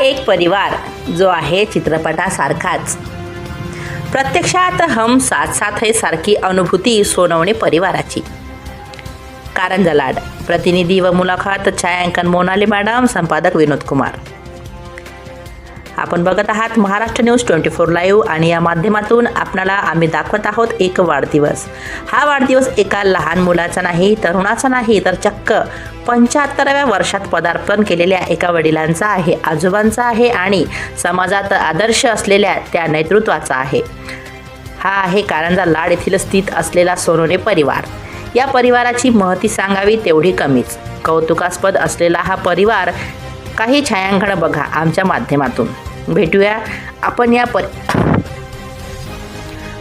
एक परिवार जो आहे चित्रपटासारखाच. प्रत्यक्षात हम साथ साथ है सारखी अनुभूती सोनवणे परिवाराची. कारंजा लाड. प्रतिनिधी व मुलाखत छायांकन मोनाली मॅडम, संपादक विनोद कुमार. आपण बघत आहात महाराष्ट्र न्यूज 24 लाईव्ह आणि या माध्यमातून आपल्याला आम्ही दाखवत आहोत एक वाढदिवस. हा वाढदिवस एका लहान मुलाचा नाही, तरुणाचा नाही, तर चक्क 75व्या वर्षात पदार्पण केलेल्या एका वडिलांचा आहे, आजोबांचा आहे आणि समाजात आदर्श असलेल्या त्या नेतृत्वाचा आहे. हा आहे कारंजा लाड येथील स्थित असलेला सोनवणे परिवार. या परिवाराची महती सांगावी तेवढी कमीच. कौतुकास्पद असलेला हा परिवार काही छायांकन बघा आमच्या माध्यमातून. भेटूया आपण या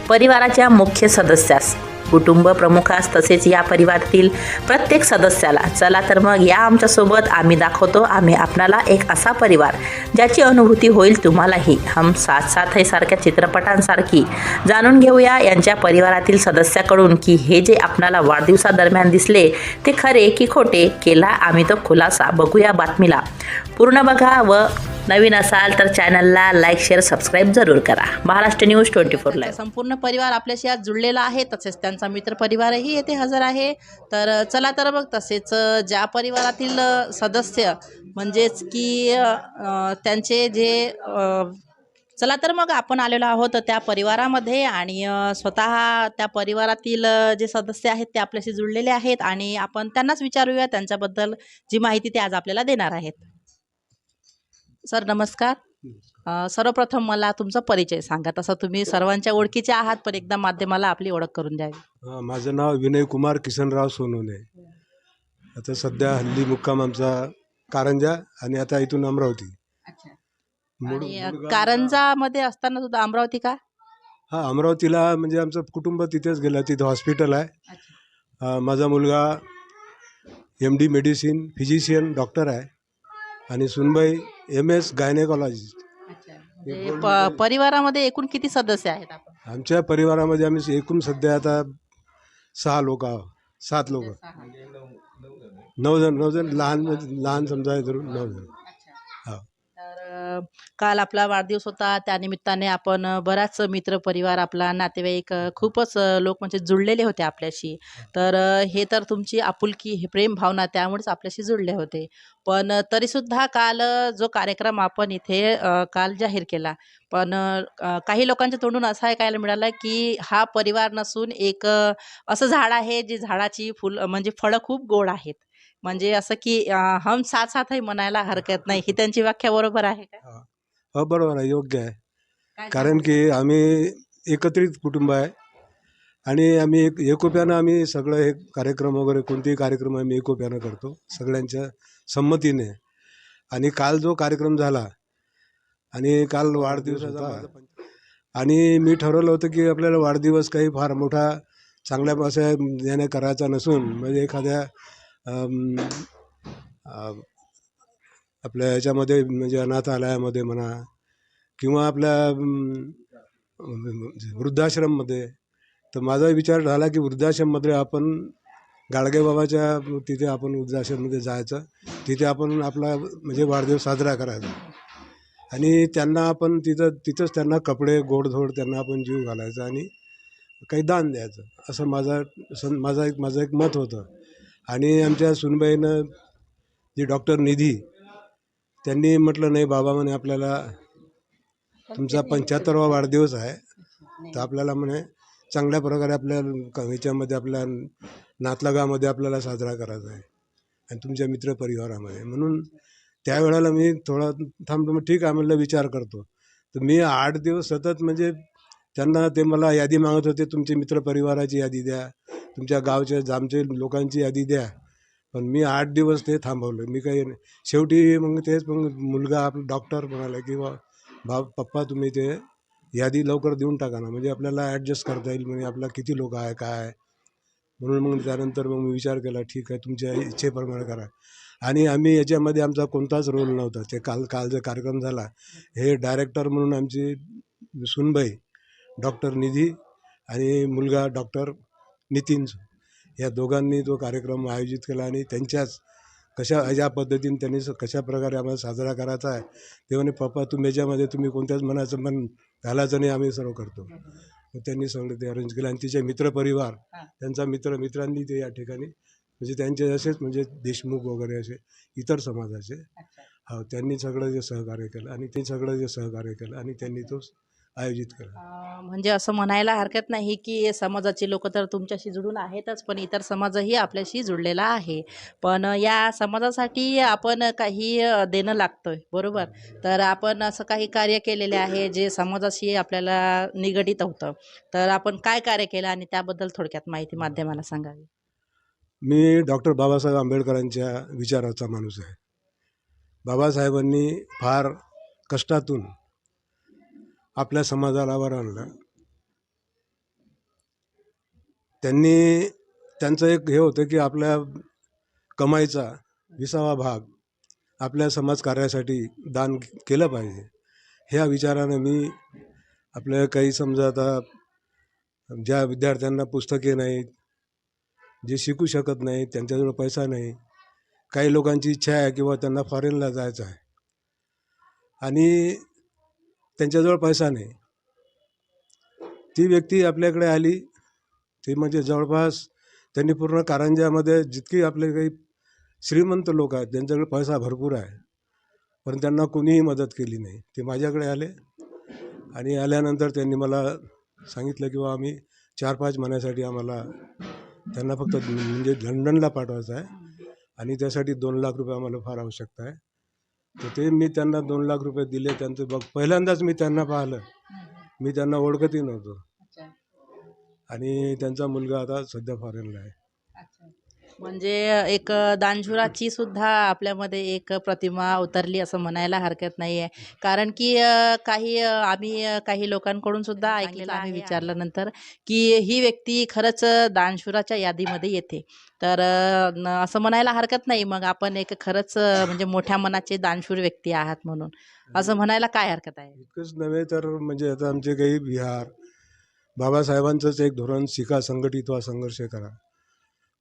परिवाराच्या मुख्य सदस्यास, कुटुंब प्रमुखास, तसेच या परिवारातील प्रत्येक सदस्याला. चला तर मग या आमच्यासोबत. आम्ही दाखवतो आम्ही आपणाला एक असा परिवार ज्याची अनुभूती होईल तुम्हालाही. हम साथ साथ है सारख्या चित्रपटांसारखी. जाणून घेऊया यांच्या परिवारातील सदस्याकडून की हे जे आपणाला वाढदिवसादरम्यान दिसले ते खरे की खोटे. केला आम्ही तो खुलासा. बघूया बातमीला पूर्ण बघा व नवीन असाल तर चॅनलला लाईक, शेअर, सबस्क्राईब जरूर करा. Maharashtra news 24 live. संपूर्ण परिवार आपल्याशी आज जुळलेला आहे. तसेच त्यांचा मित्र परिवारही येथे हजर आहे. तर चला तर मग तसेच ज्या परिवारातील सदस्य म्हणजेच की त्यांचे जे चला तर मग आपण आलेलो आहोत त्या परिवारामध्ये आणि स्वतः त्या परिवारातील जे सदस्य आहेत ते आपल्याशी जुळलेले आहेत आणि आपण त्यांनाच विचारूया त्यांच्याबद्दल जी माहिती ते आज आपल्याला देणार आहेत. सर नमस्कार. सर्वप्रथम मला तुमचा परिचय सांगा. तसं तुम्ही सर्वांच्या ओळखीचे आहात, पण एकदा माध्यमाला आपली ओळख करून द्यावी. माझं नाव विनय कुमार किसनराव सोनवणे. आता सध्या हल्ली मुक्काम आमचा कारंजा आणि आता इथून अमरावती. आणि कारंजामध्ये असताना सुद्धा अमरावती का? हा, अमरावतीला म्हणजे आमचं कुटुंब तिथेच गेलं. तिथं हॉस्पिटल आहे. माझा मुलगा MD मेडिसिन फिजिशियन डॉक्टर आहे आणि सुनबाई MS गायनेकॉलॉजिस्ट. परिवारामध्ये एकूण किती सदस्य आहेत आपण? आमच्या परिवारामध्ये आम्ही एकूण सध्या आता 6 लोक आहोत. 7 लोक, 9 जण लहान समजा धरून 9 जण. तर काल आपला वाढदिवस होता, त्यानिमित्ताने आपण बराच मित्र परिवार, आपला नातेवाईक, खूपच लोक म्हणजे जुळलेले होते आपल्याशी. तर हे तर तुमची आपुलकी, हे प्रेम भावना त्यामुळेच आपल्याशी जुळले होते. पण तरीसुद्धा काल जो कार्यक्रम आपण इथे काल जाहीर केला, पण काही लोकांच्या तोंडून असं ऐकायला मिळालं की हा परिवार नसून एक असं झाड आहे जे झाडाची म्हणजे फळं खूप गोड आहेत. म्हणजे असं की हम साथ साथ है म्हणायला हरकत नाही. ही त्यांची व्याख्या बरोबर आहे का? हो, बरोबर आहे, योग्य आहे. कारण की आम्ही एकत्रित कुटुंब आहे आणि आम्ही एकोप्यानं आम्ही सगळं हे कार्यक्रम वगैरे कोणतेही कार्यक्रम आम्ही एकोप्यानं करतो सगळ्यांच्या संमतीने. आणि काल जो कार्यक्रम झाला आणि काल वाढदिवस होता आणि मी ठरवलं होतं की आपल्याला वाढदिवस काही फार मोठा चांगल्या असं याने करायचा नसून म्हणजे एखाद्या आपल्या ह्याच्यामध्ये म्हणजे अनाथालयामध्ये म्हणा किंवा आपल्या वृद्धाश्रममध्ये. तर माझा विचार झाला की वृद्धाश्रममध्ये आपण गाडगेबाबाच्या तिथे आपण वृद्धाश्रममध्ये जायचं, तिथे आपण आपला म्हणजे वाढदिवस साजरा करायचा आणि त्यांना आपण तिथंच त्यांना कपडे गोडधोड त्यांना आपण जीव घालायचा आणि काही दान द्यायचं, असं माझं एक मत होतं. आणि आमच्या सुनबाईनं जी डॉक्टर निधी, त्यांनी म्हटलं नाही बाबा म्हणे आपल्याला तुमचा 75वा वाढदिवस आहे तर आपल्याला म्हणे चांगल्या प्रकारे आपल्या ह्याच्यामध्ये आपल्या नातलगामध्ये आपल्याला साजरा करायचा आहे आणि तुमच्या मित्रपरिवारामध्ये. म्हणून त्यावेळेला मी थोडा थांबतो. मग ठीक आहे म्हणलं, विचार करतो. तर मी 8 दिवस सतत म्हणजे त्यांना ते मला यादी मागत होते, तुमची मित्रपरिवाराची यादी द्या, तुमच्या गावच्या जामचे लोकांची यादी द्या. पण मी 8 दिवस ते थांबवलं. मी काही शेवटी मग तेच मग मुलगा आपला डॉक्टर म्हणाला की पप्पा तुम्ही ते यादी लवकर देऊन टाका ना, म्हणजे आपल्याला ॲडजस्ट करता येईल, म्हणजे आपला किती लोक आहे काय. म्हणून मग त्यानंतर मग मी विचार केला ठीक आहे तुमच्या इच्छेप्रमाणे करा. आणि आम्ही याच्यामध्ये आमचा कोणताच रोल नव्हता. ते काल जो कार्यक्रम झाला हे डायरेक्टर म्हणून आमची सुनबाई डॉक्टर निधी आणि मुलगा डॉक्टर नितीन, या दोघांनी तो कार्यक्रम आयोजित केला आणि त्यांच्याच कशा ह्या पद्धतीने त्यांनी कशा प्रकारे आम्हाला साजरा करायचा आहे. ते म्हणे पप्पा तुम्ही याच्यामध्ये तुम्ही कोणत्याच मनाचं मन घालायचं नाही, आम्ही सर्व करतो. मग त्यांनी सगळं ते अरेंज केलं आणि तिचे मित्रपरिवार त्यांचा मित्रांनी ते या ठिकाणी म्हणजे त्यांचे असेच म्हणजे देशमुख वगैरे असे इतर समाजाचे हो त्यांनी सगळं जे सहकार्य केलं आणि ते सगळं जे सहकार्य केलं आणि त्यांनी तो आयोजित केला. म्हणजे असं म्हणायला हरकत नाही की समाजाची लोक तर तुमच्याशी जुळून आहेतच, पण इतर समाजही आपल्याशी जुळलेला आहे. पण या समाजासाठी आपण काही देणं लागतंय, बरोबर? तर आपण असं काही कार्य केलेले आहे जे समाजाशी आपल्याला निगडीत होतं. तर आपण काय कार्य केलं आणि त्याबद्दल थोडक्यात माहिती माध्यमाला सांगावी. मी डॉक्टर बाबासाहेब आंबेडकरांच्या विचाराचा माणूस आहे. बाबासाहेबांनी फार कष्टातून आपल्या समाजाला वर आणलं. त्यांनी त्यांचं एक हे होतं की आपल्या कमाईचा 20वा भाग आपल्या समाजकार्यासाठी दान केलं पाहिजे. ह्या विचारानं मी आपल्या काही समजा आता ज्या विद्यार्थ्यांना पुस्तके नाहीत, जे शिकू शकत नाहीत, त्यांच्याजवळ पैसा नाही, काही लोकांची इच्छा आहे किंवा त्यांना फॉरेनला जायचं आहे आणि त्यांच्याजवळ पैसा नाही. ती व्यक्ती आपल्याकडे आली, ती म्हणजे जवळपास त्यांनी पूर्ण कारंजामध्ये जितकी आपले काही श्रीमंत लोक आहेत ज्यांच्याकडे पैसा भरपूर आहे, पण त्यांना कोणीही मदत केली नाही. ते माझ्याकडे आले आणि आल्यानंतर त्यांनी मला सांगितलं की बा आम्ही 4-5 महिन्यासाठी आम्हाला त्यांना फक्त म्हणजे लंडनला पाठवायचं आहे आणि त्यासाठी 2 लाख रुपये आम्हाला फार आवश्यकता आहे. तर ते मी त्यांना 2 लाख रुपये दिले. त्यांचं बघ पहिल्यांदाच मी त्यांना पाहिलं. मी त्यांना ओळखतही नव्हतो आणि त्यांचा मुलगा आता सध्या फॉरेनला आहे. म्हणजे एक दानशूराची सुद्धा आपल्यामध्ये एक प्रतिमा उतरली असं म्हणायला हरकत नाही आहे. कारण की आम्ही काही लोकांकडून सुद्धा ऐकलेलं आम्ही विचारल्यानंतर की ही व्यक्ती खरंच दानशूराच्या यादीमध्ये येते. तर असं म्हणायला हरकत नाही मग आपण एक खरंच म्हणजे मोठ्या मनाचे दानशूर व्यक्ती आहात म्हणून असं म्हणायला काय हरकत आहे. इतकंच नव्हे तर म्हणजे आता आमचे काही विहार बाबासाहेबांचंच एक धोरण शिका, संघटित व्हा, संघर्ष करा.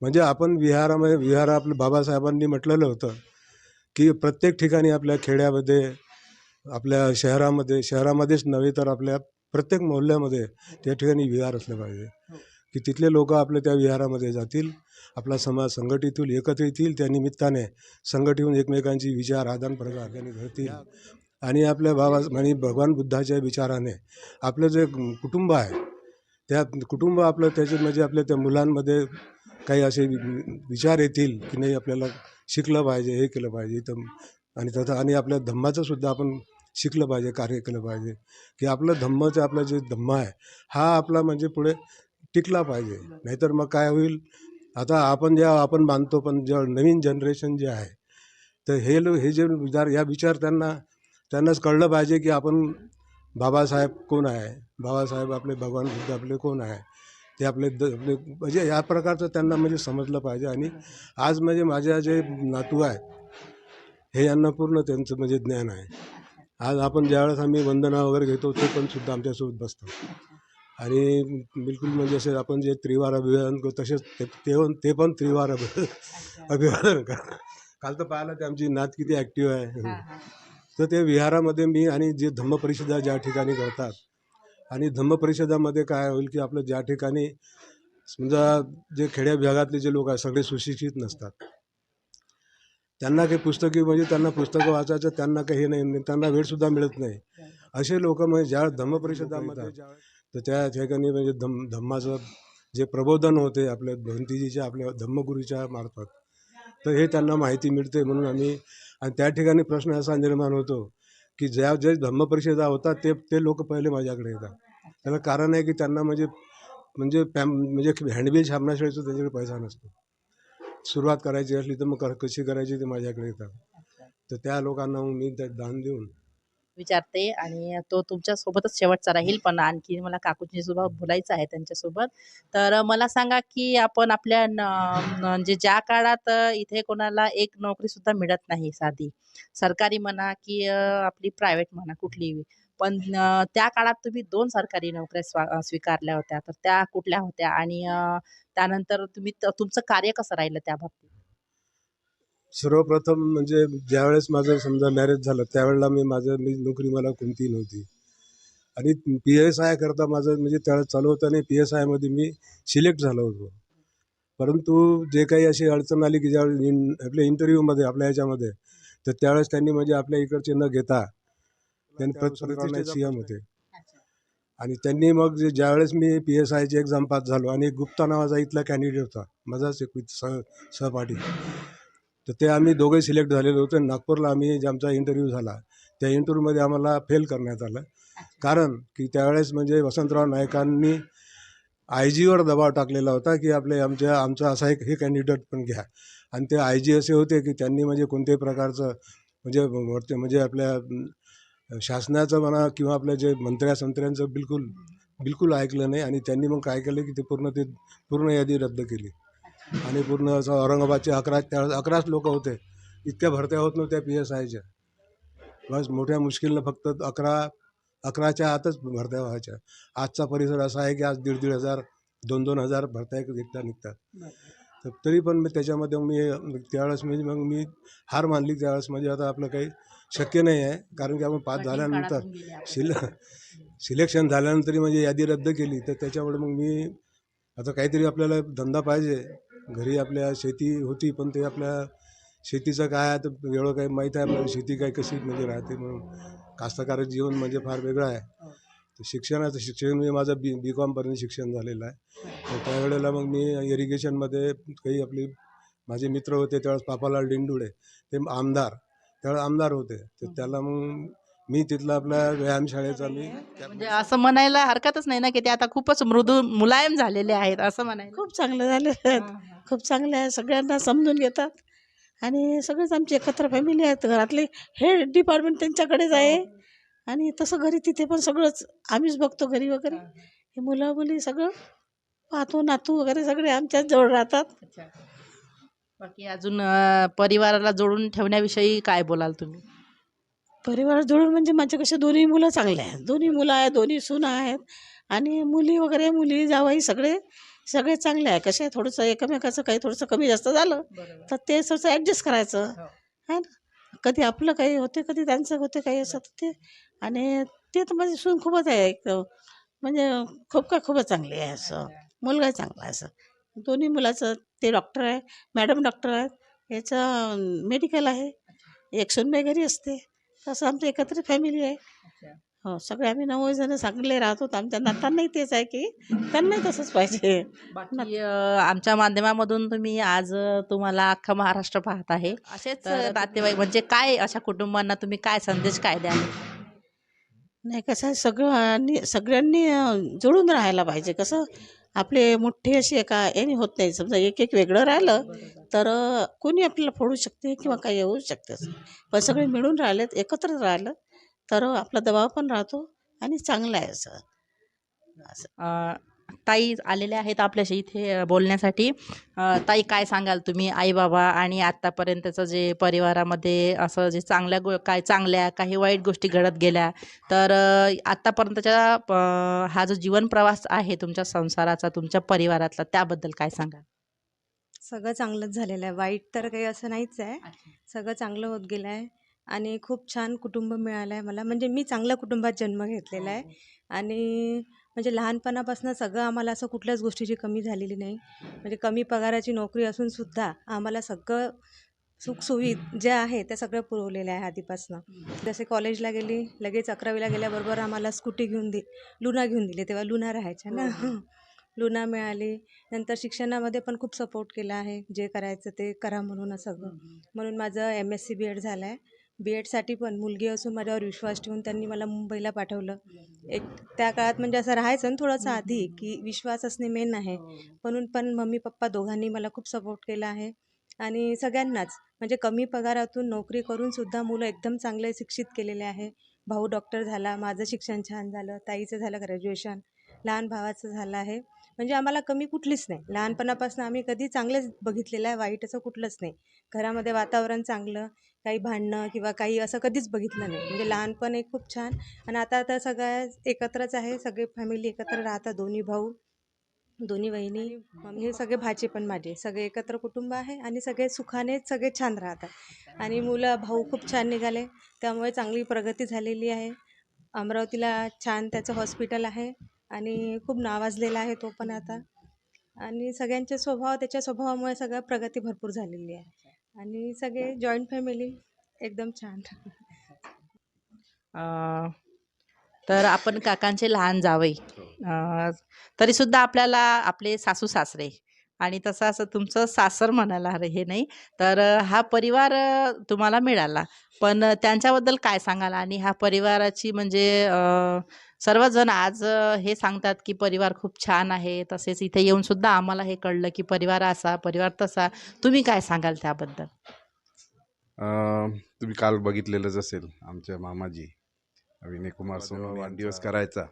म्हणजे आपण विहार आपलं बाबासाहेबांनी म्हटलेलं होतं की प्रत्येक ठिकाणी आपल्या खेड्यामध्ये, आपल्या शहरामध्येच नव्हे तर आपल्या प्रत्येक मोहल्ल्यामध्ये त्या ठिकाणी विहार असलं पाहिजे की तिथले लोक आपल्या त्या विहारामध्ये जातील, आपला समाज संघटित होईल, एकत्र येतील, त्या निमित्ताने संघटित होऊन एकमेकांची विचार आदानप्रदान त्यांनी घडतील आणि आपल्या आणि भगवान बुद्धाच्या विचाराने आपलं जे कुटुंब आहे त्या कुटुंब आपलं त्याच्यात म्हणजे आपल्या त्या मुलांमध्ये काही असे विचार येतील की नाही आपल्याला शिकलं पाहिजे, हे केलं पाहिजे तर आणि तसं आणि आपल्या धम्माचं सुद्धा आपण शिकलं पाहिजे, कार्य केलं पाहिजे की आपलं जे धम्म आहे हा आपला म्हणजे पुढे टिकला पाहिजे. नाहीतर मग काय होईल, आता आपण मानतो पण जेव्हा नवीन जनरेशन जे आहे तर हे जे विचार त्यांनाच कळलं पाहिजे की आपण बाबासाहेब कोण आहे, बाबासाहेब आपले भगवान बुद्ध आपले कोण आहे, ते आपले म्हणजे या प्रकारचं त्यांना म्हणजे समजलं पाहिजे. आणि आज म्हणजे माझ्या जे नातू आहेत हे यांना पूर्ण त्यांचं म्हणजे ज्ञान आहे. आज आपण ज्यावेळेस आम्ही वंदना वगैरे घेतो ते पण सुद्धा आमच्यासोबत बसतात आणि बिलकुल म्हणजे असे आपण जे त्रिवार अभिवादन करतो तसेच ते पण त्रिवार अभिवादन करतात. काल तर पाहिलं ते आमची नात किती ॲक्टिव्ह आहे. तर ते विहारामध्ये मी आणि जे धम्मपरिषदा ज्या ठिकाणी करतात आणि धम्मपरिषदामध्ये काय होईल की आपलं ज्या ठिकाणी समजा जे खेड्या भागातले जे लोक आहेत सगळे सुशिक्षित नसतात, त्यांना काही पुस्तकी म्हणजे त्यांना पुस्तकं वाचायचं त्यांना काही हे नाही, त्यांना वेळसुद्धा मिळत नाही. असे लोक म्हणजे ज्या धम्मपरिषदामध्ये तर त्या ठिकाणी म्हणजे धम्माचं जे प्रबोधन होते आपल्या भंतीजीच्या आपल्या धम्मगुरूच्या मार्फत, तर हे त्यांना माहिती मिळते म्हणून आम्ही आणि त्या ठिकाणी प्रश्न असा निर्माण होतो की जे धम्मपरिषदा होतात ते लोक पहिले माझ्याकडे येतात. त्याला कारण आहे की त्यांना म्हणजे हँडबिल छापण्याशिवाय त्यांच्याकडे पैसा नसतो. सुरुवात करायची असली तर मग कशी करायची ते माझ्याकडे येतात. तर त्या लोकांना मग मी ते दान देऊन विचारते आणि तो तुमच्यासोबतच शेवटचा राहील, पण आणखी मला काकूंशी सुद्धा बोलायचं आहे त्यांच्यासोबत. तर मला सांगा की आपण आपल्या म्हणजे ज्या काळात इथे कोणाला एक नोकरीसुद्धा मिळत नाही साधी, सरकारी म्हणा की आपली प्रायव्हेट म्हणा कुठलीही. पण त्या काळात तुम्ही 2 सरकारी नोकऱ्या स्वीकारल्या होत्या. तर त्या कुठल्या होत्या आणि त्यानंतर तुम्ही तुमचं कार्य कसं राहिलं त्या बाबतीत? सर्वप्रथम म्हणजे ज्यावेळेस माझं समजा मॅरेज झालं त्यावेळेला मी नोकरी मला कोणती नव्हती आणि PSI करता माझं म्हणजे त्यावेळेस चालू होतं आणि PSIमध्ये मी सिलेक्ट झालो होतो. परंतु जे काही अशी अडचण आली की ज्यावेळेस आपल्या इंटरव्ह्यूमध्ये आपल्या ह्याच्यामध्ये तर त्यावेळेस त्यांनी म्हणजे आपल्या इकडचे न घेता त्यांनी पृथ्वीराज CM होते आणि त्यांनी मग ज्यावेळेस मी PSIची एक्झाम पास झालो आणि एक गुप्ता नावाचा इथला कॅन्डिडेट होता माझाच एक सहपाठी, तर ते आम्ही दोघे सिलेक्ट झालेलो होतो. नागपूरला आम्ही जे आमचा इंटरव्ह्यू झाला त्या इंटरव्ह्यूमध्ये आम्हाला फेल करण्यात आलं. कारण की त्यावेळेस म्हणजे वसंतराव नाईकांनी IG वर दबाव टाकलेला होता की आमचा असा एक हे कॅन्डिडेट पण घ्या आणि ते IG असे होते की त्यांनी म्हणजे कोणत्याही प्रकारचं म्हणजे आपल्या शासनाचं म्हणा किंवा आपल्या जे संत्र्यांचं बिलकुल ऐकलं नाही आणि त्यांनी मग काय केलं की ते पूर्ण यादी रद्द केली आणि पूर्ण असं औरंगाबादचे 11च लोक होते. इतक्या भरत्या होत नव्हत्या PSIच्या. बस मोठ्या मुश्किलनं फक्त 11च्या आतच भरत्या व्हायच्या. आजचा परिसर असा आहे की आज 1,500 2,000 हजार भरत्या निघतात. तर तरी पण मी त्याच्यामध्ये त्यावेळेस मग मी हार मानली. त्यावेळेस म्हणजे आता आपलं काही शक्य नाही आहे कारण की आपण पास झाल्यानंतर सिलेक्शन झाल्यानंतरही म्हणजे यादी रद्द केली. तर त्याच्यामुळे मग मी आता काहीतरी आपल्याला धंदा पाहिजे. घरी आपल्या शेती होती पण ते आपल्या शेतीचं काय आहे तर एवढं काही माहीत आहे आपल्याला शेती काय कशी म्हणजे राहते म्हणून. कास्तकाराचं जीवन म्हणजे फार वेगळं आहे. तर शिक्षण मी माझं B.Com पर्यंत शिक्षण झालेलं आहे. तर त्यावेळेला मग मी इरिगेशनमध्ये काही माझे मित्र होते त्यावेळेस पापालाल डिंडुळे ते त्यावेळेस आमदार होते. तर त्याला मग मी तिथला आपल्या व्यायामशाळेचा म्हणजे असं म्हणायला हरकतच नाही ना की ते आता खूपच मृदू मुलायम झालेले आहेत असं म्हणायला. खूप चांगलं झाले आहेत. खूप चांगले आहे. सगळ्यांना समजून घेतात आणि सगळेच आमची एकत्र फॅमिली आहेत. घरातले हे डिपार्टमेंट त्यांच्याकडेच आहे आणि तसं घरी तिथे पण सगळंच आम्हीच बघतो घरी वगैरे. हे मुलं मुली सगळं पाहतो. नातू वगैरे सगळे आमच्याच जवळ राहतात. बाकी अजून परिवाराला जोडून ठेवण्याविषयी काय बोलाल तुम्ही? परिवार जुळून म्हणजे माझे कसे दोन्ही मुलं चांगले आहेत. दोन्ही मुलं आहेत, दोन्ही सुना आहेत आणि मुली जावई सगळे चांगले आहे. कसे थोडंसं एकमेकाचं काही थोडंसं कमी जास्त झालं तर ते थोडंसं ॲडजस्ट करायचं आहे ना. कधी आपलं काही होते कधी त्यांचं होते काही असं तर ते आणि ते तर माझी सून खूपच आहे एक म्हणजे खूपच चांगली आहे असं. मुलगा चांगला आहे असं. दोन्ही मुलाचं ते डॉक्टर आहे, मॅडम डॉक्टर आहेत. याचं मेडिकल आहे. एक सूनबाई घरी असते. तसं आमचं एकत्र फॅमिली आहे. हो सगळे आम्ही 9 जण चांगले राहतो. आमच्या नातांनाही तेच आहे की त्यांनाही तसंच पाहिजे. बाकी आमच्या माध्यमामधून तुम्ही आज तुम्हाला अख्खा महाराष्ट्र पाहत आहे. असेच नातेवाईक म्हणजे काय अशा कुटुंबांना तुम्ही काय संदेश काय द्याल? नाही कसं आहे सगळ्यांनी जुळून राहायला पाहिजे. कसं आपले मोठे असे एका याने होत नाही. समजा एक वेगळं राहिलं तर कोणी आपल्याला फोडू शकते किंवा काही होऊ शकते असं. पण सगळे मिळून राहिलेत एकत्र राहिलं तर आपला दबाव पण राहतो आणि चांगलं आहे असं. ताई आलेल्या आहेत आपल्याशी इथे बोलण्यासाठी. ताई काय सांगाल तुम्ही आई बाबा आणि आत्तापर्यंतचं जे परिवारामध्ये असं जे काय चांगल्या काही वाईट गोष्टी घडत गेल्या तर आत्तापर्यंतच्या हा जो जीवन प्रवास आहे तुमच्या संसाराचा तुमच्या परिवारातला त्याबद्दल काय सांगाल? सगळं चांगलंच झालेलं आहे. वाईट तर काही असं नाहीच आहे. सगळं चांगलं होत गेलं आहे आणि खूप छान कुटुंब मिळालं आहे मला. म्हणजे मी चांगल्या कुटुंबात जन्म घेतलेला आहे आणि म्हणजे लहानपणापासून सगळं आम्हाला असं कुठल्याच गोष्टीची कमी झालेली नाही. म्हणजे कमी पगाराची नोकरी असूनसुद्धा आम्हाला सगळं सुखसुविधा ज्या आहेत त्या सगळ्या पुरवलेल्या आहे आधीपासून. जसे कॉलेजला गेली लगेच 11वीला गेल्याबरोबर आम्हाला स्कूटी लुना घेऊन दिली. तेव्हा लुना राहायच्या ना. लुना मिळाली. नंतर शिक्षणामध्ये पण खूप सपोर्ट केला आहे. जे करायचं ते करा म्हणून सगळं. म्हणून माझं MSc B.Ed झालं आहे. B.Edसाठी पण मुलगी असून माझ्यावर विश्वास ठेवून त्यांनी मला मुंबईला पाठवलं. एक त्या काळात म्हणजे असं राहायचं ना थोडंसं आधी की विश्वास असणे मेन आहे. म्हणून पण मम्मी पप्पा दोघांनी मला खूप सपोर्ट केला आहे आणि सगळ्यांनाच म्हणजे कमी पगारातून नोकरी करूनसुद्धा मुलं एकदम चांगले शिक्षित केलेले आहे. भाऊ डॉक्टर झाला, माझं शिक्षण छान झालं, ताईचं झालं ग्रॅज्युएशन, लहान भावाचं झालं आहे. म्हणजे आम्हाला कमी कुठलीच नाही. लहानपणापासून आम्ही कधी चांगलेच बघितलेलं आहे, वाईट असं कुठलंच नाही. घरामध्ये वातावरण चांगलं, काही भांडणं किंवा काही असं कधीच बघितलं नाही. म्हणजे लहानपण एक खूप छान आणि आता तर सगळ्या एकत्रच आहे. सगळे फॅमिली एकत्र राहतात, दोन्ही भाऊ दोन्ही वहिनी हे सगळे भाचे पण माझे सगळे एकत्र कुटुंब आहे आणि सगळे सुखाने सगळे छान राहतात आणि मुलं भाऊ खूप छान निघाले त्यामुळे चांगली प्रगती झालेली आहे. अमरावतीला छान त्याचं हॉस्पिटल आहे आणि खूप नावाजलेला आहे तो पण आता. आणि सगळ्यांचे स्वभाव त्याच्या स्वभावामुळे सगळं प्रगती भरपूर झालेली आहे आणि सगळे जॉईंट फॅमिली एकदम छान. अ, तर आपण काकांचे लहान जावई तरी सुद्धा आपल्याला आपले सासू सासरे आणि तसं असं तुमचं सासर म्हणायला हे नाही तर हा परिवार तुम्हाला मिळाला पण त्यांच्याबद्दल काय सांगाल आणि हा परिवाराची म्हणजे सर्वजण आज हे सांगतात की परिवार खूप छान आहे तसेच इथे येऊन सुद्धा आम्हाला हे कळलं की परिवार असा परिवार तसा तुम्ही काय सांगाल त्याबद्दल? तुम्ही काल बघितलेलंच असेल आमच्या मामाजी विनय कुमार सोनवणे वाढदिवस करायचा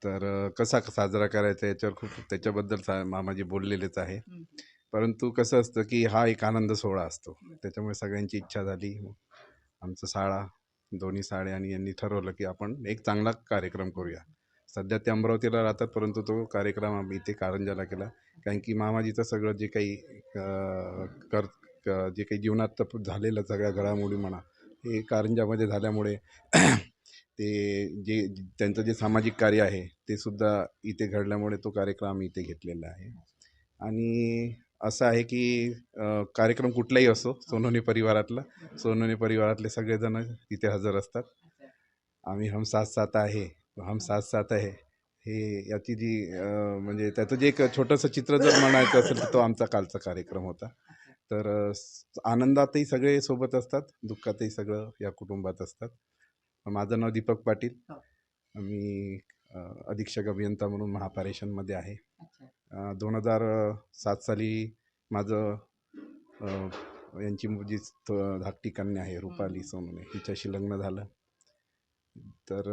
तर कसा साजरा करायचा याच्यावर खूप त्याच्याबद्दल मामाजी बोललेलेच आहे. परंतु कसं असतं की हा एक आनंद सोहळा असतो त्याच्यामुळे सगळ्यांची इच्छा झाली. आमचं साळा दोन्ही साळे आणि यांनी ठरवलं की आपण एक चांगला कार्यक्रम करूया. सध्या ते अमरावतीला राहतात परंतु तो कार्यक्रम आम्ही इथे कारंजाला केला कारण की मामाजीचं सगळं जे काही जे काही जीवनात झालेलं सगळ्या घडामोडी म्हणा हे कारंजामध्ये झाल्यामुळे ते जे त्यांचं जे सामाजिक कार्य आहे ते सुद्धा इथे घडल्यामुळे तो कार्यक्रम आम्ही इथे घेतलेला आहे. आणि असं आहे की कार्यक्रम कुठलाही असो सोनवणे परिवारातले सगळेजण इथे हजर असतात. आम्ही हम साथ साथ आहे हे याची जी म्हणजे त्याचं जे एक छोटंसं चित्र जर म्हणायचं असेल तर तो आमचा कालचा कार्यक्रम होता. तर आनंदातही सगळे सोबत असतात दुःखातही सगळं या कुटुंबात असतात. माझं नाव दीपक पाटील. मी अधीक्षक अभियंता म्हणून महापारेषणमध्ये आहे. 2007 साली माझं यांची जी धाकटी कन्या आहे रुपाली सोनवणे हिच्याशी लग्न झालं. तर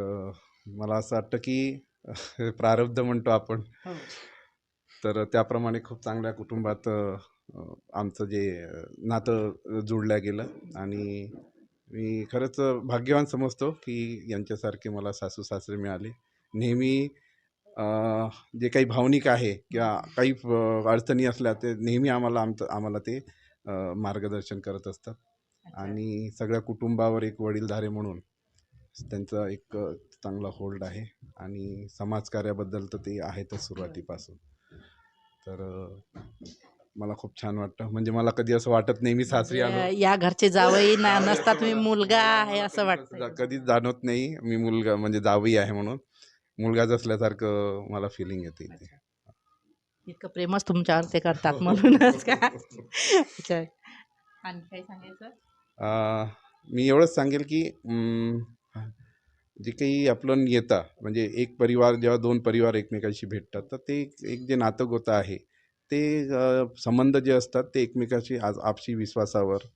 मला असं वाटतं की प्रारब्ध म्हणतो आपण तर त्याप्रमाणे खूप चांगल्या कुटुंबात आमचं जे नातं जुळलं गेलं आणि मी खरंच भाग्यवान समजतो की यांच्यासारखे मला सासू सासरे मिळाले. नेहमी जे काही भावनिक आहे किंवा काही अडचणी असल्या ते नेहमी आम्हाला ते मार्गदर्शन करत असतात आणि सगळ्या कुटुंबावर एक वडीलधारे म्हणून त्यांचा एक चांगला होल्ड आहे आणि समाजकार्याबद्दल तर ते आहेतच सुरुवातीपासून. तर मला खूप छान वाटतं म्हणजे मला कधी असं वाटत नाही मी सासरी आलो या घरचे जावई नसता तुम्ही मुलगा आहे असं वाटतं? कधीच जाणवत नाही मी मुलगा म्हणजे जावई आहे म्हणून मुलगाच असल्यासारखं मला फिलिंग येते इथे. इतकं प्रेमच तुमच्यावर ते करतात म्हणूनच का? अच्छा. आणखी काही सांगायचं? मी एवढंच सांगेल की जे काही आपलं येतं म्हणजे एक परिवार जेव्हा दोन परिवार एकमेकांशी भेटतात तर ते एक जे नातं आहे ते संबंध जे असतात ते एकमेकाशी आपसी विश्वासावर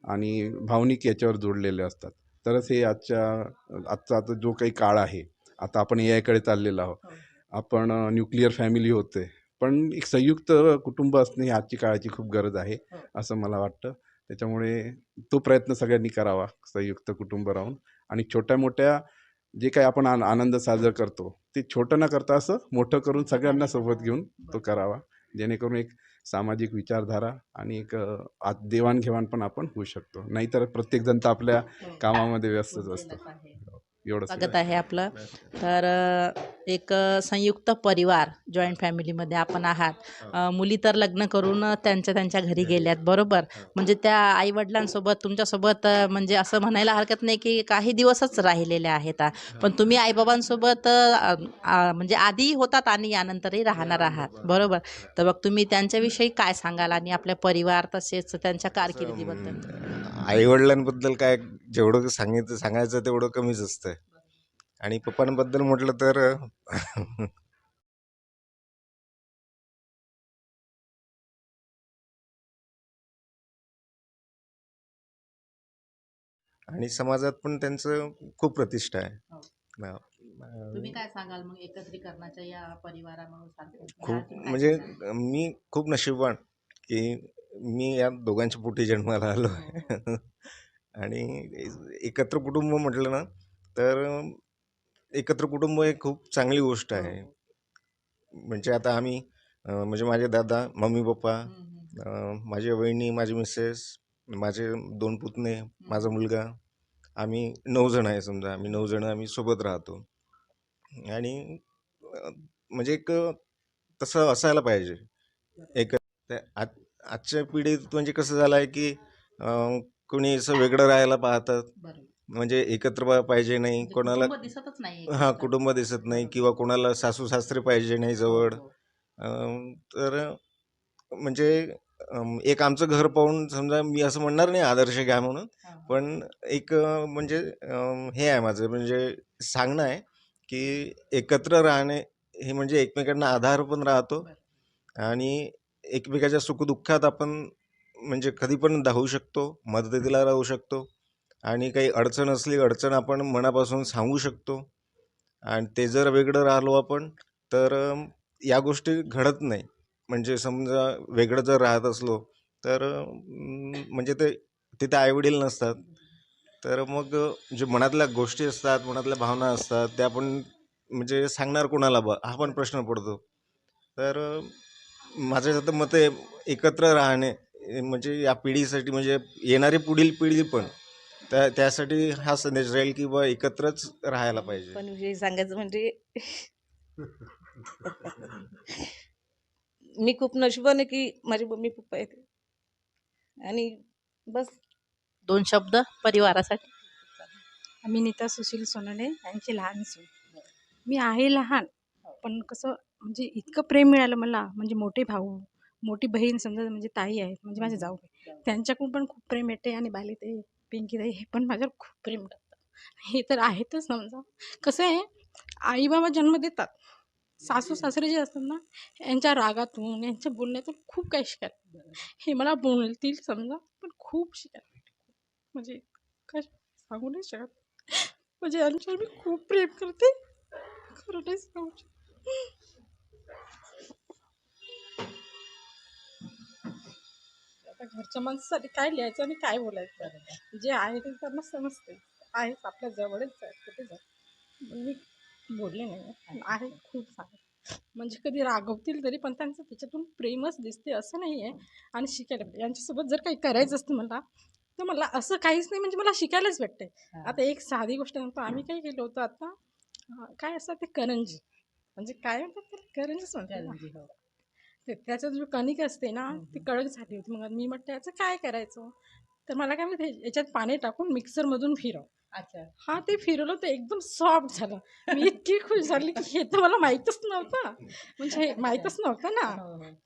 आणि भावनिक याच्यावर जोडलेले असतात. तरच हे आजचा आता जो काही काळ आहे आता आपण AI कडे चाललेलो आहोत. आपण न्यूक्लिअर फॅमिली होते पण एक संयुक्त कुटुंब असणे ही आजची काळाची खूप गरज आहे असं मला वाटतं. त्याच्यामुळे तो प्रयत्न सगळ्यांनी करावा संयुक्त कुटुंब राहून आणि छोट्या मोठ्या जे काही आपण आनंद साजरा करतो ते छोटं न करता असं मोठं करून सगळ्यांना सोबत घेऊन तो करावा जेणेकरून एक सामाजिक विचारधारा आणि एक देवाणघेवाण पण आपण होऊ शकतो. नाहीतर प्रत्येकजण तर आपल्या कामामध्ये व्यस्तच असतो. एवढंच स्वागत आहे आपलं. तर एक संयुक्त परिवार जॉईंट फॅमिलीमध्ये आपण आहात. मुली तर लग्न करून त्यांच्या घरी गेल्यात बरोबर. म्हणजे त्या आईवडिलांसोबत तुमच्यासोबत म्हणजे असं म्हणायला हरकत नाही की काही दिवसच राहिलेले आहेत. पण तुम्ही आईबाबांसोबत म्हणजे आधी होतात आणि यानंतरही राहणार आहात बरोबर. तर मग तुम्ही त्यांच्याविषयी काय सांगाल आणि आपल्या परिवार तसेच त्यांच्या कारकिर्दीबद्दल? आईवडिलांबद्दल काय जेवढं सांगायचं तेवढं कमीच असतं आणि पप्पांबद्दल म्हटलं तर आणि समाजात पण त्यांचं खूप प्रतिष्ठा आहे. तुम्ही काय सांगाल मग एकत्रीकरणाच्या या परिवारामुळे? खूप म्हणजे मी खूप नशीबवान की मी या दोघांच्या पोटी जन्माला आलो आहे. आणि एकत्र कुटुंब म्हटलं ना तर एकत्र कुटुंब हे खूप चांगली गोष्ट आहे. म्हणजे आता आम्ही म्हणजे माझे दादा, मम्मी पप्पा, माझ्या वहिनी, माझी मिसेस, माझे 2 पुतणे, माझा मुलगा, आम्ही 9 जण आहे समजा. आम्ही 9 जण आम्ही सोबत राहतो. आणि म्हणजे एक तसं असायला पाहिजे. एक आजच्या पिढीत म्हणजे कसं झालं आहे की कोणी असं वेगळं राहायला पाहतात. म्हणजे एकत्र पाहिजे नाही कोणाला. दिसतच नाही हां, कुटुंब दिसत नाही किंवा कोणाला सासू सासरे पाहिजे नाही जवळ. तर म्हणजे एक आमचं घर पाहून समजा मी असं म्हणणार नाही आदर्श घ्या म्हणून, पण एक म्हणजे हे आहे माझं म्हणजे सांगणं आहे की एकत्र राहणे हे म्हणजे एकमेकांना आधार पण राहतो आणि एकमेकाच्या सुखदुःखात आपण म्हणजे कधी पण धावू शकतो, मदतीला राहू शकतो आणि काही अडचण असली अडचण आपण मनापासून सांगू शकतो. आणि ते जर वेगळं राहिलो आपण तर या गोष्टी घडत नाही. म्हणजे समजा वेगळं जर राहत असलो तर म्हणजे ते तिथे आईवडील नसतात. तर मग जे मनातल्या गोष्टी असतात, मनातल्या भावना असतात, त्या आपण म्हणजे सांगणार कोणाला हा पण प्रश्न पडतो. तर माझं तर मत आहे एकत्र राहणे म्हणजे या पिढीसाठी म्हणजे येणारी पुढील पिढी पण त्यासाठी हा संदेश राहील की बा एकत्रच राहायला पाहिजे. पण विषयी सांगायचं म्हणजे मी खूप नशिबाने आहे की माझे मम्मी पप्पा आहेत आणि बस. 2 शब्द परिवारासाठी. मी नीता सुशील सोनवणे यांची लहान सून. मी आहे लहान, पण कसं म्हणजे इतकं प्रेम मिळालं मला. म्हणजे मोठे भाऊ, मोठी बहीण समजा म्हणजे ताई आहेत, म्हणजे माझे जाऊ त्यांच्याकडून पण खूप प्रेम भेटते. आणि बालीताई, पिंकीताई हे पण माझ्यावर खूप प्रेम करतात. हे तर आहेतच समजा. कसं आहे, आई बाबा जन्म देतात, सासू सासरे जे असतात ना, यांच्या रागातून, यांच्या बोलण्यातून खूप काही शिकायला. हे मला बोलतील समजा, पण खूप शिकायला म्हणजे काय सांगू नाही शकत. म्हणजे यांच्यावर मी खूप प्रेम करते, खरं नाही सांगू शकत. आता घरच्या माणसासाठी काय लिहायचं आणि काय बोलायचं, जे आहे ते त्यांना समजते. आहेच आपल्या जवळच आहेत, कुठे जात मी बोलले नाही आहे खूप सारं. म्हणजे कधी रागवतील तरी पण त्यांचं त्याच्यातून प्रेमच दिसते असं नाही आहे. आणि शिकायला पाहिजे. यांच्यासोबत जर काही करायचं असतं मला, तर मला असं काहीच नाही म्हणजे मला शिकायलाच भेटते. आता एक साधी गोष्ट नव्हतं, आम्ही काय केलं होतं आता काय असतं ते करंजी, म्हणजे काय म्हणतात त्याला, करंजीच म्हणतात. त्याच्यात जो कणिक असते ना ती कडक झाली होती. मग मी म्हटलं याचं काय करायचं, तर मला काय माहिती याच्यात पाणी टाकून मिक्सरमधून फिरव. अच्छा. हा ते फिरवलं तर एकदम सॉफ्ट झालं. मी इतकी खुश झाली की हे तर मला माहीतच नव्हतं, म्हणजे हे माहीतच नव्हतं ना.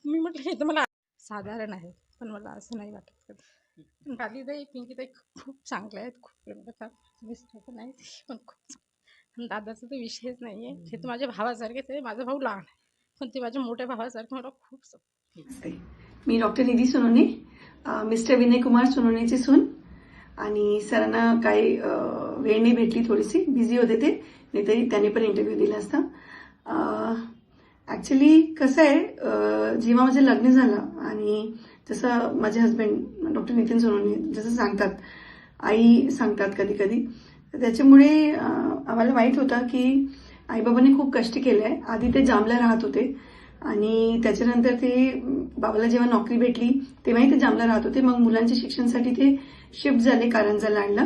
मी म्हटलं हे तर मला साधारण आहे, पण मला असं नाही वाटत कधी. पण बालीताई, पिंकीताई खूप चांगल्या आहेत, खूप प्रेम करतात. मिस्टर पण नाही पण खूप चांगलं. दादाचा तर विषयच नाही आहे. हे तर माझ्या भावासारखेच आहे. माझा भाऊ लहान आहे, पण ते माझ्या मोठ्या भावासारखे मला खूप. मी डॉक्टर निधी सोनवणे, मिस्टर विनय कुमार सोनवणेची सून. आणि सरांना काही वेळ नाही भेटली, थोडीशी बिझी होते ते, नाही तरी त्यांनी पण इंटरव्ह्यू दिला असता. ॲक्च्युली कसं आहे, जेव्हा माझं लग्न झालं आणि जसं माझे हस्बंड डॉक्टर नितीन सोनवणे जसं सांगतात, आई सांगतात कधी कधी, तर त्याच्यामुळे आम्हाला माहीत होतं की आईबाबांनी खूप कष्ट केले आहे. आधी ते जामला राहत होते आणि त्याच्यानंतर ते बाबाला जेव्हा नोकरी भेटली तेव्हाही ते जामला राहत होते. मग मुलांच्या शिक्षणासाठी ते शिफ्ट झाले कारंजा लाडला,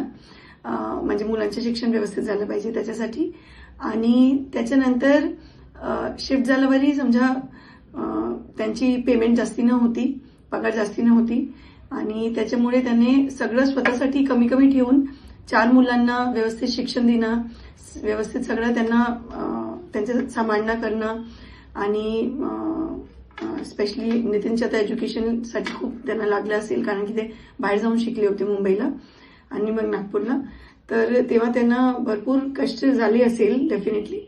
म्हणजे मुलांचं शिक्षण व्यवस्थित झालं पाहिजे त्याच्यासाठी. आणि त्याच्यानंतर शिफ्ट झाल्यावरही समजा त्यांची पेमेंट जास्ती नव्हती, पगार जास्ती नव्हती आणि त्याच्यामुळे त्याने सगळं स्वतःसाठी कमी कमी ठेवून 4 मुलांना व्यवस्थित शिक्षण देणं, व्यवस्थित सगळं त्यांना त्यांचं सांभाळणं करणं आणि स्पेशली नितीनच्या त्या एज्युकेशनसाठी खूप त्यांना लागलं असेल, कारण की ते बाहेर जाऊन शिकले होते मुंबईला आणि मग नागपूरला. तर तेव्हा त्यांना भरपूर कष्ट झाले असेल डेफिनेटली,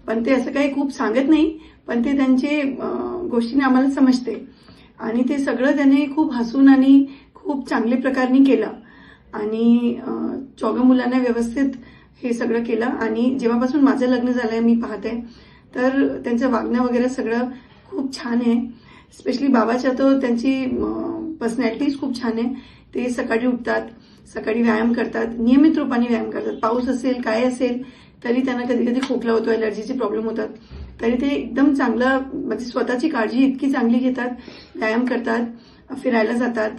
पण ते असं काही खूप सांगत नाही, पण ते त्यांचे गोष्टीने आम्हाला समजते. आणि ते सगळं त्याने खूप हसून आणि खूप चांगल्या प्रकारे केलं आणि 4 मुलांना व्यवस्थित हे सगळं केलं. आणि जेव्हापासून माझं लग्न झालंय मी पाहते तर त्यांचं वागणं वगैरे सगळं खूप छान आहे. स्पेशली बाबाच्या तर त्यांची पर्सनॅलिटीज खूप छान आहे. ते सकाळी उठतात, सकाळी व्यायाम करतात, नियमित रूपाने व्यायाम करतात. पाऊस असेल काय असेल तरी त्यांना कधी कधी खोकला होतो, ॲलर्जीचे प्रॉब्लेम होतात, तरी ते एकदम चांगलं म्हणजे स्वतःची काळजी इतकी चांगली घेतात, व्यायाम करतात, फिरायला जातात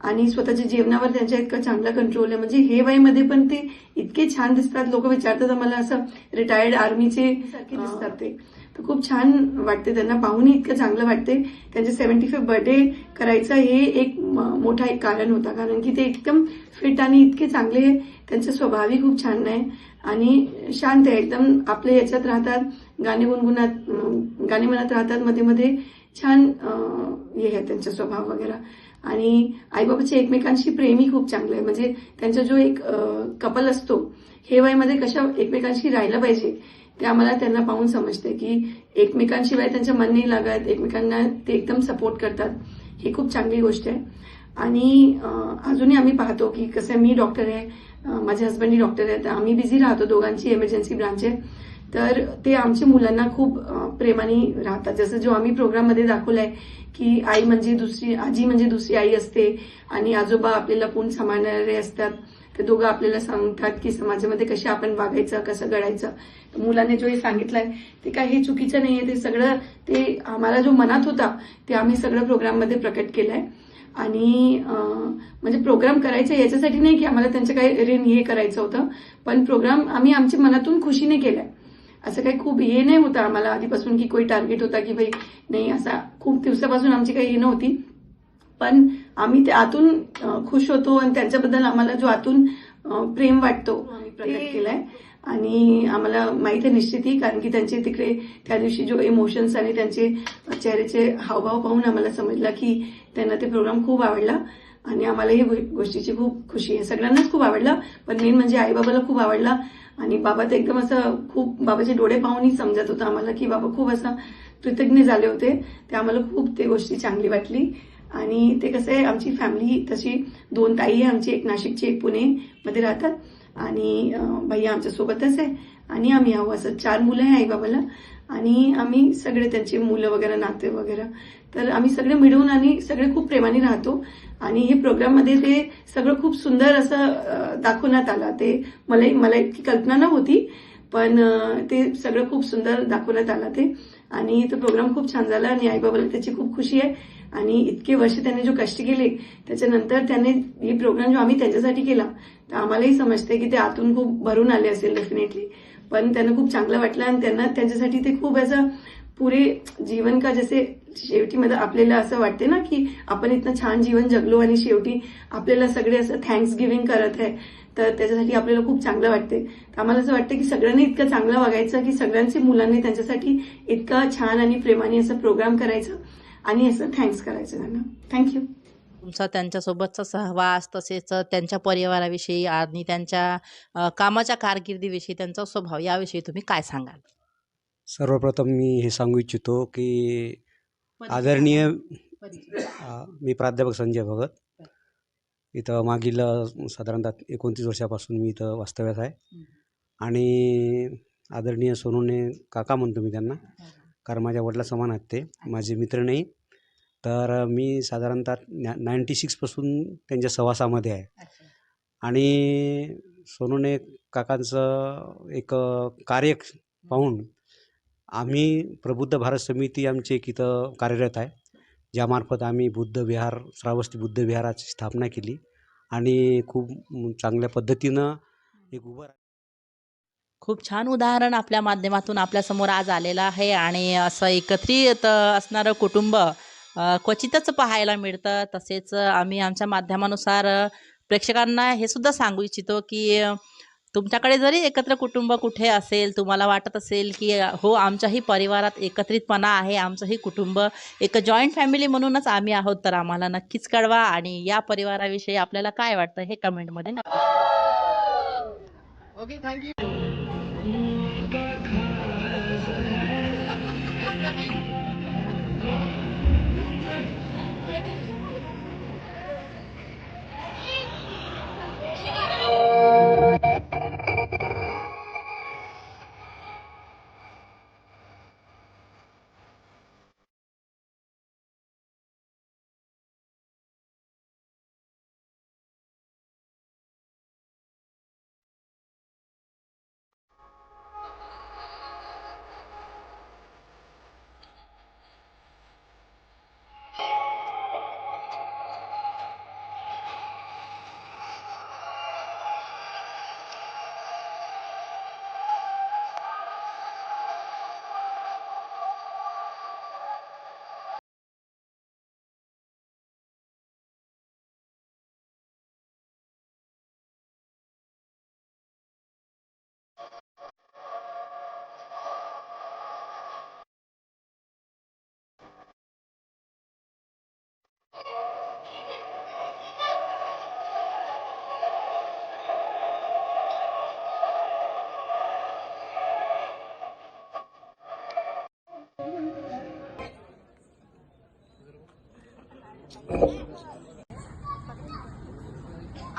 आणि स्वतःच्या जेवणावर त्यांच्या इतकं चांगला कंट्रोल आहे. म्हणजे हे वयमध्ये पण ते इतके छान दिसतात. लोक विचारतात आम्हाला असं रिटायर्ड आर्मीचे सारखे दिसतात ते. तर खूप छान वाटते त्यांना पाहूनही इतकं चांगलं वाटते. त्यांचे 75th बर्थडे करायचं हे एक मोठा एक कारण होता, कारण की ते एकदम फिट आणि इतके चांगले, त्यांचा स्वभावही खूप छान आहे आणि शांत आहे एकदम. आपल्या याच्यात राहतात, गाणे गाणे म्हणत राहतात मध्ये मध्ये. छान हे आहे त्यांचा स्वभाव वगैरे. आणि आईबाबाचे एकमेकांशी प्रेमही खूप चांगलं आहे. म्हणजे त्यांचा जो एक कपल असतो हे वयामध्ये कशा एकमेकांशी राहायला पाहिजे ते आम्हाला त्यांना पाहून समजते की एकमेकांशिवाय त्यांचं मन नाही लागत, एकमेकांना ते एकदम सपोर्ट करतात. ही खूप चांगली गोष्ट आहे. आणि अजूनही आम्ही पाहतो की कसं मी डॉक्टर आहे, माझे हस्बंडही डॉक्टर आहेत, आम्ही बिझी राहतो, दोघांची इमर्जन्सी ब्रांच आहे. तर ते आमच्या मुलांना खूप प्रेमाने राहतात. जसं जो आम्ही प्रोग्राममध्ये दाखवलाय की आजी म्हणजे दुसरी आई असते आणि आजोबा आपल्याला लपून सांभाळणारे असतात. ते दोघं आपल्याला सांगतात की समाजामध्ये कसे आपण वागायचं, कसं घडायचं. मुलाने जो हे सांगितलंय ते काही हे चुकीचं नाहीये. ते सगळं ते आम्हाला जो मनात होता ते आम्ही सगळं प्रोग्राममध्ये प्रकट केलंय. आणि म्हणजे प्रोग्राम करायचा याच्यासाठी नाही की आम्हाला त्यांचं काही ऋण हे करायचं होतं, पण प्रोग्राम आम्ही आमच्या मनातून खुशीने केलाय. असं काही खूप हे नाही होतं आम्हाला आधीपासून की कोई टार्गेट होता की भाई नाही, असा खूप दिवसापासून आमची काही हे नव्हती. पण आम्ही ते आतून खुश होतो आणि त्यांच्याबद्दल आम्हाला जो आतून प्रेम वाटतो आम्ही प्रकट केलाय. आणि आम्हाला माहिती आहे निश्चितही, कारण की त्यांचे तिकडे त्या दिवशी जो इमोशन्स आणि त्यांचे चेहऱ्याचे हावभाव पाहून आम्हाला समजलं की त्यांना ते प्रोग्राम खूप आवडला. आणि आम्हालाही गोष्टीची खूप खुशी आहे. सगळ्यांनाच खूप आवडला, पण मेन म्हणजे आईबाबाला खूप आवडला. आणि बाबा ते एकदम असं खूप बाबाचे डोळे पाहूनही समजत होतं आम्हाला की बाबा खूप असं कृतज्ञ झाले होते. ते आम्हाला खूप ते गोष्टी चांगली वाटली. आणि ते कसं आहे, आमची फॅमिली तशी 2 ताई आहे आमची, एक नाशिकची एक पुणेमध्ये राहतात आणि भैया आमच्या सोबतच आहे आणि आम्ही आहो. असं 4 मुलं आहे आईबाबाला आणि आम्ही सगळे त्यांचे मुलं वगैरे, नाते वगैरे. तर आम्ही सगळे मिळून आणि सगळे खूप प्रेमाने राहतो. आणि हे प्रोग्राममध्ये ते सगळं खूप सुंदर असं दाखवण्यात आलं. ते मला इतकी कल्पना नव्हती, पण ते सगळं खूप सुंदर दाखवण्यात आलं ते. आणि तो प्रोग्राम खूप छान झाला आणि आईबाबाला त्याची खूप खुशी आहे. आणि इतके वर्ष त्यांनी जो कष्ट केले त्याच्यानंतर त्यांनी ही प्रोग्राम जो आम्ही त्यांच्यासाठी केला, तर आम्हालाही समजते की ते आतून खूप भरून आले असेल डेफिनेटली. पण त्यांना खूप चांगलं वाटलं आणि त्यांना त्यांच्यासाठी ते खूप असं पुरे जीवन का जसे शेवटी मध्ये आपल्याला असं वाटते ना की आपण इतकं छान जीवन जगलो आणि शेवटी आपल्याला सगळे असं थँक्स गिव्हिंग करत आहे, तर त्याच्यासाठी आपल्याला खूप चांगलं वाटते. तर आम्हाला असं वाटतं की सगळ्यांनी इतकं चांगलं वागायचं की सगळ्यांची मुलांनी त्यांच्यासाठी इतकं छान आणि प्रेमाने असं प्रोग्राम करायचं आणि असं थँक्स करायचं त्यांना. थँक्यू. तुमचा त्यांच्यासोबतचा सहवास, तसेच त्यांच्या परिवाराविषयी आणि त्यांच्या कामाच्या कारकिर्दीविषयी, त्यांचा स्वभाव याविषयी तुम्ही काय सांगाल? सर्वप्रथम मी हे सांगू इच्छितो की आदरणीय मी प्राध्यापक संजय भगत इथं मागील साधारणतः 29 वर्षापासून मी इथं वास्तव्यात आहे. आणि आदरणीय सोनूने काका म्हणतो मी त्यांना, कारण माझ्या वडिलासमान आहेत ते, माझे मित्र नाही. तर मी साधारणतः 96 पासून त्यांच्या सहवासामध्ये आहे. आणि सोनूने काकांचं एक कार्य पाहून आम्ही प्रबुद्ध भारत समिती आमची एक इथं कार्यरत आहे, ज्यामार्फत आम्ही श्रावस्ती बुद्ध विहाराची स्थापना केली आणि खूप चांगल्या पद्धतीनं एक खूप छान उदाहरण आपल्या माध्यमातून आपल्यासमोर आज आलेलं आहे. आणि असं एकत्रित असणारं कुटुंब क्वचितच पाहायला मिळतं. तसेच आम्ही आमच्या माध्यमानुसार प्रेक्षकांना हे सुद्धा सांगू इच्छितो की तुमच्याकडे जरी एकत्र कुटुंब कुठे असेल, तुम्हाला वाटत असेल की हो आमच्याही परिवारात एकत्रितपणा आहे, आमचंही कुटुंब एक जॉईंट फॅमिली म्हणूनच आम्ही आहोत, तर आम्हाला नक्कीच कळवा. आणि या परिवाराविषयी आपल्याला काय वाटतं हे कमेंटमध्ये नक्की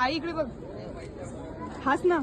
आई इकडे बघ, हाच ना.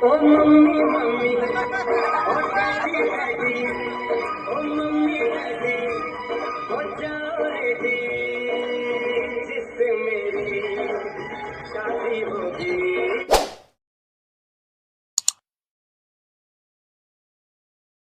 ओ मम्मी मम्मी ओ डैडी डैडी ओ मम्मी डैडी हो जाओ रेडी जिससे मेरी शादी होगी